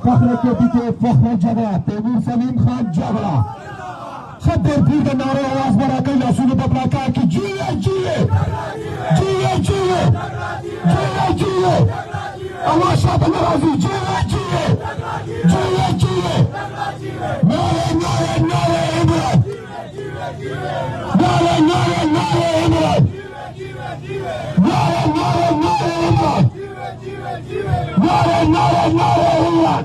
फखरे के पीछे फखरे जगह तैमूर सलीम खान जगह खद्दरपुर के नारे आवाज बढ़ा कर लहसुन पकड़ा कहा कि जिए जिए जिए जिए जिए जिए आवाज शाह नाराजी जिए जिए जिए जिए नारे नारे नारे इमरान नारे नारे नारे इमरान नारे नारे नारे इमरान नारे नारे नारे इमरान